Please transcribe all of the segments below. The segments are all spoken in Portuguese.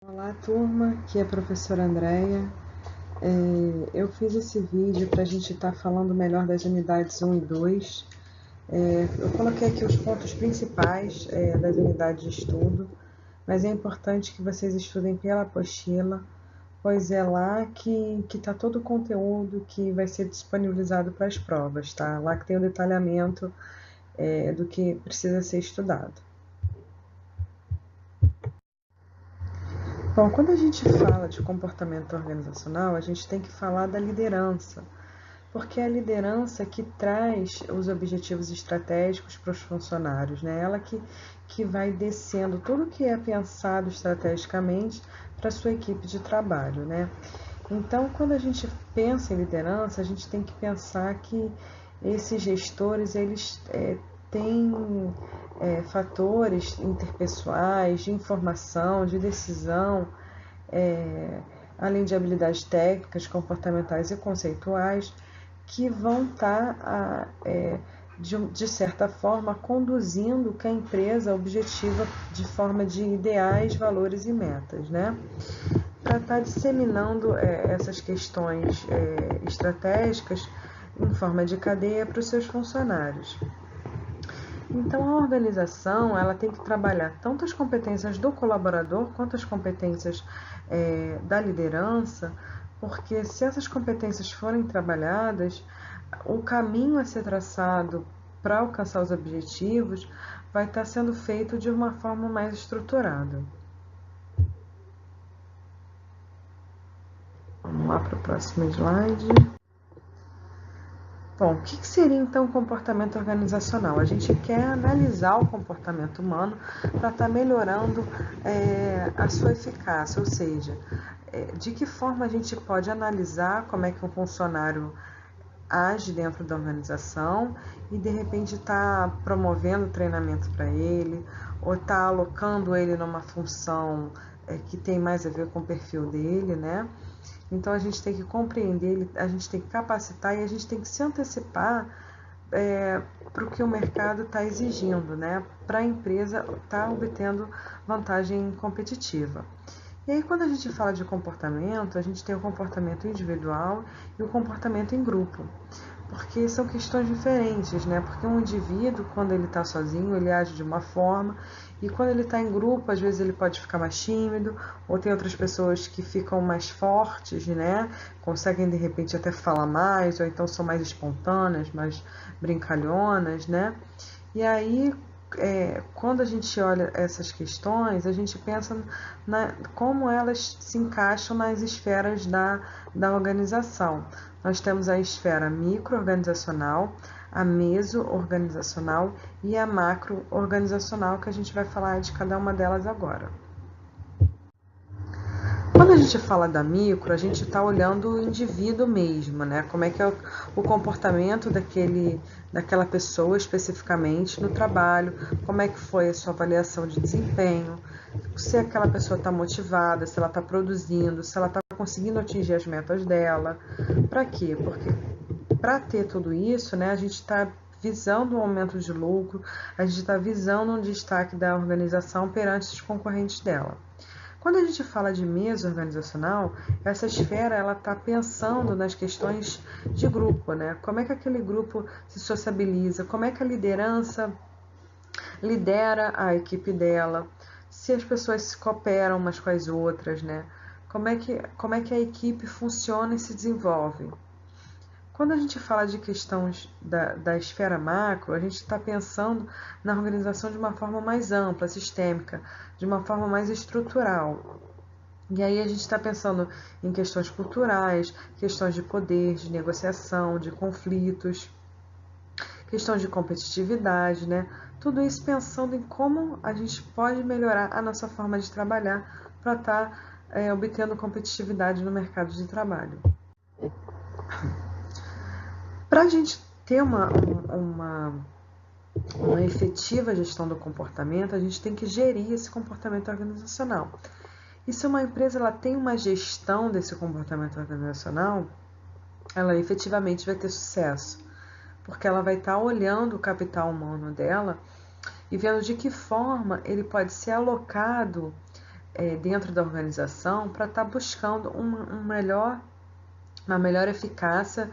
Olá, turma, aqui é a professora Andréia. Eu fiz esse vídeo para a gente estar falando melhor das unidades 1 e 2. Eu coloquei aqui os pontos principais das unidades de estudo, mas é importante que vocês estudem pela apostila, pois é lá que está todo o conteúdo que vai ser disponibilizado para as provas, tá? Lá que tem o detalhamento do que precisa ser estudado. Bom, quando a gente fala de comportamento organizacional, a gente tem que falar da liderança, porque é a liderança que traz os objetivos estratégicos para os funcionários, né? Ela que vai descendo tudo que é pensado estrategicamente para a sua equipe de trabalho, né? Então, quando a gente pensa em liderança, a gente tem que pensar que esses gestores, eles têm fatores interpessoais, de informação, de decisão, além de habilidades técnicas, comportamentais e conceituais, que vão estar, de certa forma, conduzindo que a empresa objetiva de forma de ideais, valores e metas, né? Para estar disseminando essas questões estratégicas em forma de cadeia para os seus funcionários. Então, a organização ela tem que trabalhar tanto as competências do colaborador quanto as competências da liderança, porque se essas competências forem trabalhadas, o caminho a ser traçado para alcançar os objetivos vai estar sendo feito de uma forma mais estruturada. Vamos lá para o próximo slide. Bom, o que seria então o comportamento organizacional? A gente quer analisar o comportamento humano para estar melhorando a sua eficácia, ou seja, de que forma a gente pode analisar como é que um funcionário age dentro da organização e de repente está promovendo treinamento para ele ou está alocando ele numa função que tem mais a ver com o perfil dele, né? Então a gente tem que compreender, a gente tem que capacitar e a gente tem que se antecipar para o que o mercado está exigindo, né? Para a empresa estar obtendo vantagem competitiva. E aí, quando a gente fala de comportamento, a gente tem o comportamento individual e o comportamento em grupo, porque são questões diferentes, né? Porque um indivíduo, quando ele está sozinho, ele age de uma forma, e quando ele está em grupo, às vezes ele pode ficar mais tímido, ou tem outras pessoas que ficam mais fortes, né? Conseguem de repente até falar mais, ou então são mais espontâneas, mais brincalhonas, né? E aí, quando a gente olha essas questões, a gente pensa como elas se encaixam nas esferas da organização. Nós temos a esfera micro-organizacional, a meso-organizacional e a macro-organizacional, que a gente vai falar de cada uma delas agora. Quando a gente fala da micro, a gente está olhando o indivíduo mesmo, né? Como é que é o comportamento daquela pessoa especificamente no trabalho, como é que foi a sua avaliação de desempenho, se aquela pessoa está motivada, se ela está produzindo, se ela está conseguindo atingir as metas dela. Para quê? Porque para ter tudo isso, né, a gente está visando um aumento de lucro, a gente está visando um destaque da organização perante os concorrentes dela. Quando a gente fala de mesa organizacional, essa esfera ela está pensando nas questões de grupo, né? Como é que aquele grupo se sociabiliza, como é que a liderança lidera a equipe dela, se as pessoas se cooperam umas com as outras, né? Como é que a equipe funciona e se desenvolve. Quando a gente fala de questões da esfera macro, a gente está pensando na organização de uma forma mais ampla, sistêmica, de uma forma mais estrutural. E aí a gente está pensando em questões culturais, questões de poder, de negociação, de conflitos, questões de competitividade, né? Tudo isso pensando em como a gente pode melhorar a nossa forma de trabalhar para estar obtendo competitividade no mercado de trabalho. Para a gente ter uma efetiva gestão do comportamento, a gente tem que gerir esse comportamento organizacional. E se uma empresa ela tem uma gestão desse comportamento organizacional, ela efetivamente vai ter sucesso, porque ela vai estar olhando o capital humano dela e vendo de que forma ele pode ser alocado dentro da organização para estar buscando uma melhor eficácia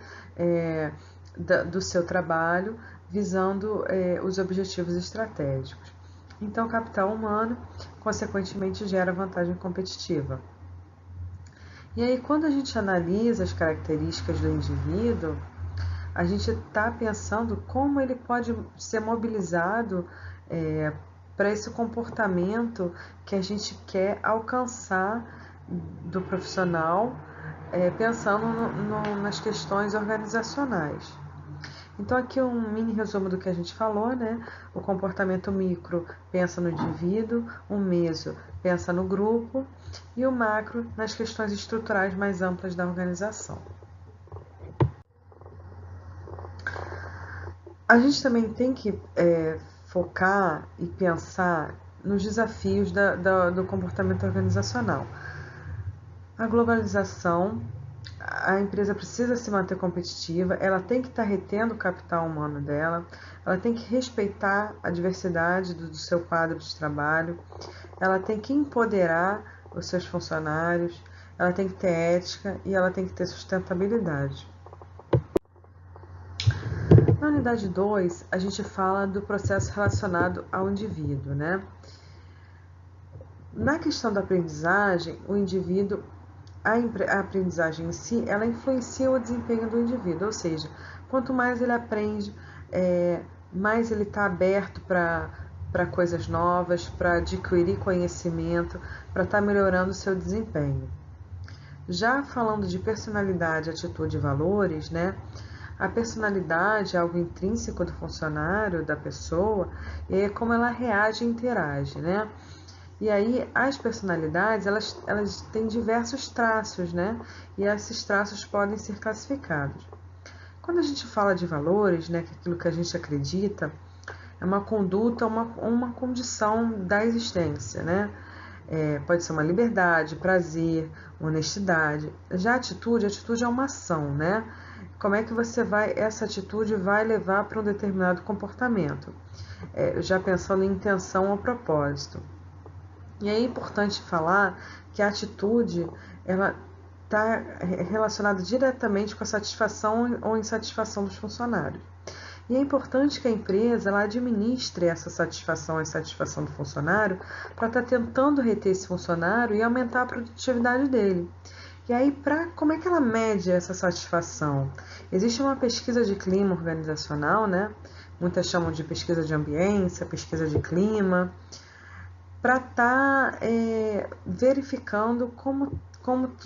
do seu trabalho, visando os objetivos estratégicos. Então, o capital humano, consequentemente, gera vantagem competitiva. E aí, quando a gente analisa as características do indivíduo, a gente está pensando como ele pode ser mobilizado para esse comportamento que a gente quer alcançar do profissional, pensando nas questões organizacionais. Então, aqui um mini resumo do que a gente falou, né? O comportamento micro pensa no indivíduo, o meso pensa no grupo e o macro nas questões estruturais mais amplas da organização. A gente também tem que focar e pensar nos desafios do comportamento organizacional. A globalização, a empresa precisa se manter competitiva, ela tem que estar retendo o capital humano dela, ela tem que respeitar a diversidade do seu quadro de trabalho, ela tem que empoderar os seus funcionários, ela tem que ter ética e ela tem que ter sustentabilidade. Na unidade 2, a gente fala do processo relacionado ao indivíduo, né? Na questão da aprendizagem, o indivíduo, a aprendizagem em si, ela influencia o desempenho do indivíduo, ou seja, quanto mais ele aprende, mais ele está aberto para coisas novas, para adquirir conhecimento, para estar melhorando o seu desempenho. Já falando de personalidade, atitude e valores, né? A personalidade é algo intrínseco do funcionário, da pessoa, e é como ela reage e interage, né? E aí as personalidades, elas têm diversos traços, né? E esses traços podem ser classificados. Quando a gente fala de valores, né, que é aquilo que a gente acredita, é uma conduta, uma condição da existência, né? Pode ser uma liberdade, prazer, honestidade. Já a atitude é uma ação, né? Como é que essa atitude vai levar para um determinado comportamento? Já pensando em intenção ou propósito. E é importante falar que a atitude, ela está relacionada diretamente com a satisfação ou insatisfação dos funcionários. E é importante que a empresa ela administre essa satisfação e insatisfação do funcionário para estar tentando reter esse funcionário e aumentar a produtividade dele. E aí, como é que ela mede essa satisfação? Existe uma pesquisa de clima organizacional, né? Muitas chamam de pesquisa de ambiência, pesquisa de clima, para estar verificando como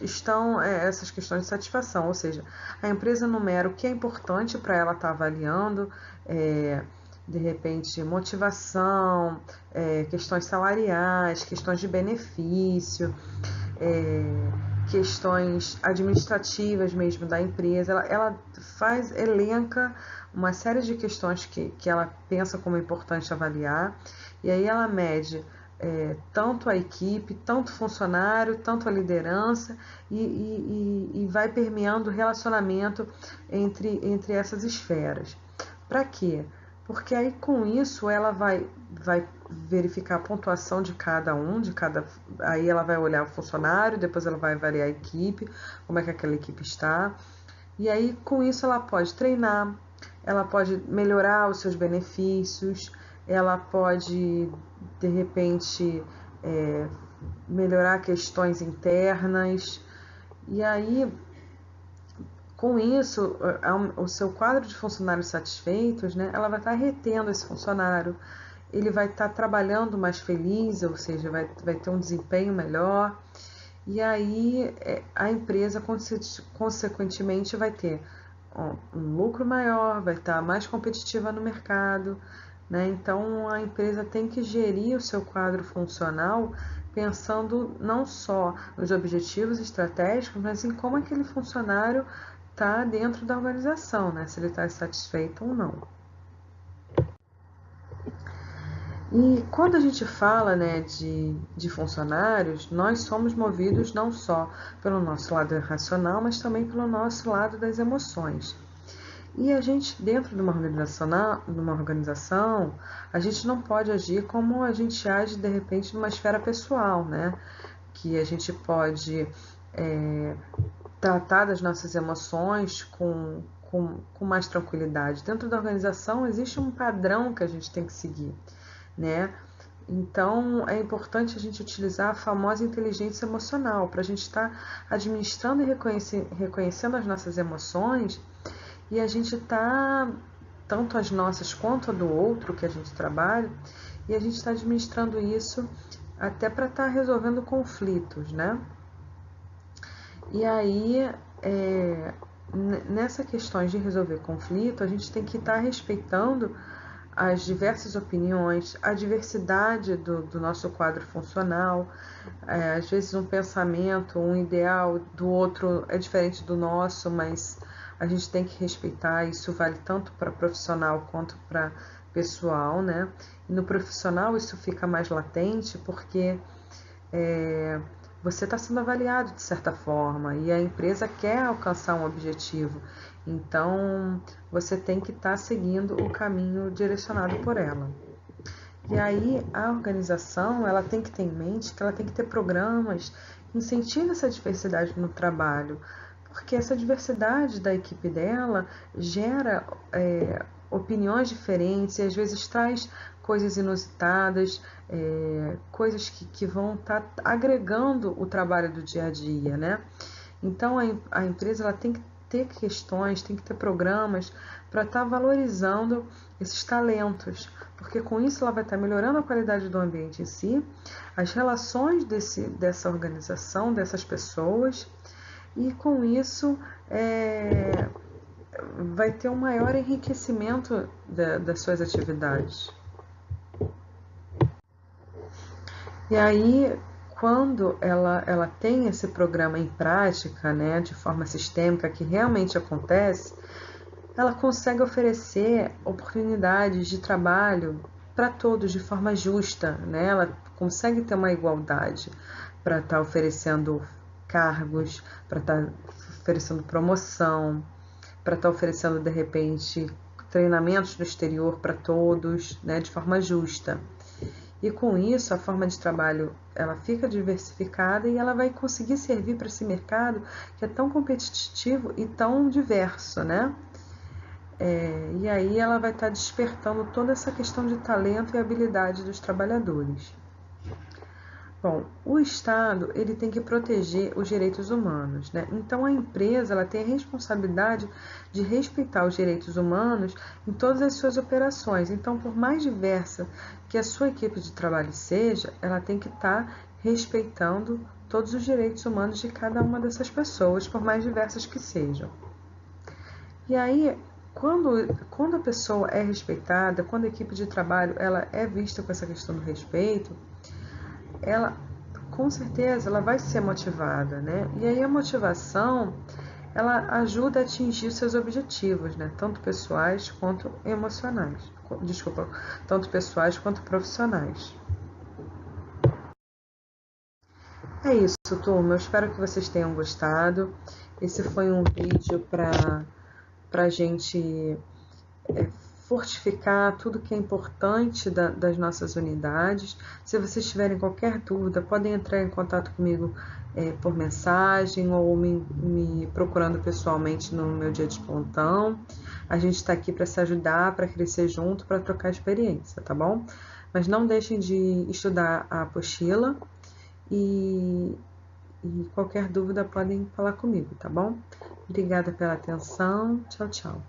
estão essas questões de satisfação, ou seja, a empresa numera o que é importante para ela estar avaliando, de repente, motivação, questões salariais, questões de benefício, questões administrativas mesmo da empresa. Ela elenca uma série de questões que ela pensa como importante avaliar, e aí ela mede tanto a equipe, tanto o funcionário, tanto a liderança e vai permeando o relacionamento entre essas esferas. Para quê? Porque aí com isso ela vai verificar a pontuação de cada um, aí ela vai olhar o funcionário, depois ela vai avaliar a equipe, como é que aquela equipe está, e aí com isso ela pode treinar, ela pode melhorar os seus benefícios, ela pode, de repente, melhorar questões internas, e aí, com isso, o seu quadro de funcionários satisfeitos, né, ela vai estar retendo esse funcionário, ele vai estar trabalhando mais feliz, ou seja, vai ter um desempenho melhor, e aí a empresa, consequentemente, vai ter um lucro maior, vai estar mais competitiva no mercado, né? Então, a empresa tem que gerir o seu quadro funcional pensando não só nos objetivos estratégicos, mas em como aquele funcionário está dentro da organização, né? Se ele está satisfeito ou não. E quando a gente fala, né, de funcionários, nós somos movidos não só pelo nosso lado racional, mas também pelo nosso lado das emoções. E a gente, dentro de uma organização, a gente não pode agir como a gente age, de repente, numa esfera pessoal, né? Que a gente pode tratar das nossas emoções com mais tranquilidade. Dentro da organização existe um padrão que a gente tem que seguir, né? Então é importante a gente utilizar a famosa inteligência emocional para a gente estar administrando e reconhecendo as nossas emoções e a gente tá tanto as nossas quanto a do outro que a gente trabalha e a gente está administrando isso até para estar resolvendo conflitos, né? E aí, nessa questão de resolver conflito, a gente tem que estar respeitando as diversas opiniões, a diversidade do nosso quadro funcional. Às vezes um pensamento, um ideal do outro é diferente do nosso, mas a gente tem que respeitar. Isso vale tanto para profissional quanto para pessoal, né? E no profissional isso fica mais latente porque você está sendo avaliado de certa forma e a empresa quer alcançar um objetivo. Então, você tem que estar seguindo o caminho direcionado por ela. E aí, a organização, ela tem que ter em mente que ela tem que ter programas que incentivem essa diversidade no trabalho, porque essa diversidade da equipe dela gera opiniões diferentes e às vezes traz coisas inusitadas, coisas que vão estar agregando o trabalho do dia a dia, né? Então a empresa ela tem que ter questões, tem que ter programas para estar valorizando esses talentos, porque com isso ela vai estar melhorando a qualidade do ambiente em si, as relações dessa organização, dessas pessoas, e com isso vai ter um maior enriquecimento das suas atividades. E aí, quando ela tem esse programa em prática, né, de forma sistêmica, que realmente acontece, ela consegue oferecer oportunidades de trabalho para todos de forma justa, né? Ela consegue ter uma igualdade para estar oferecendo cargos, para estar oferecendo promoção, para estar oferecendo de repente treinamentos no exterior para todos, né, de forma justa. E com isso, a forma de trabalho ela fica diversificada e ela vai conseguir servir para esse mercado que é tão competitivo e tão diverso, né? E aí ela vai estar despertando toda essa questão de talento e habilidade dos trabalhadores. Bom, o Estado ele tem que proteger os direitos humanos, né? Então a empresa ela tem a responsabilidade de respeitar os direitos humanos em todas as suas operações. Então, por mais diversa que a sua equipe de trabalho seja, ela tem que estar respeitando todos os direitos humanos de cada uma dessas pessoas, por mais diversas que sejam. E aí, quando a pessoa é respeitada, quando a equipe de trabalho ela é vista com essa questão do respeito, ela com certeza ela vai ser motivada, né? E aí a motivação ela ajuda a atingir seus objetivos, né? Tanto pessoais quanto emocionais. Desculpa, tanto pessoais quanto profissionais. É isso, turma. Eu espero que vocês tenham gostado. Esse foi um vídeo para a gente fortificar tudo que é importante das nossas unidades. Se vocês tiverem qualquer dúvida, podem entrar em contato comigo por mensagem ou me procurando pessoalmente no meu dia de plantão. A gente está aqui para se ajudar, para crescer junto, para trocar experiência, tá bom? Mas não deixem de estudar a apostila e qualquer dúvida podem falar comigo, tá bom? Obrigada pela atenção. Tchau, tchau.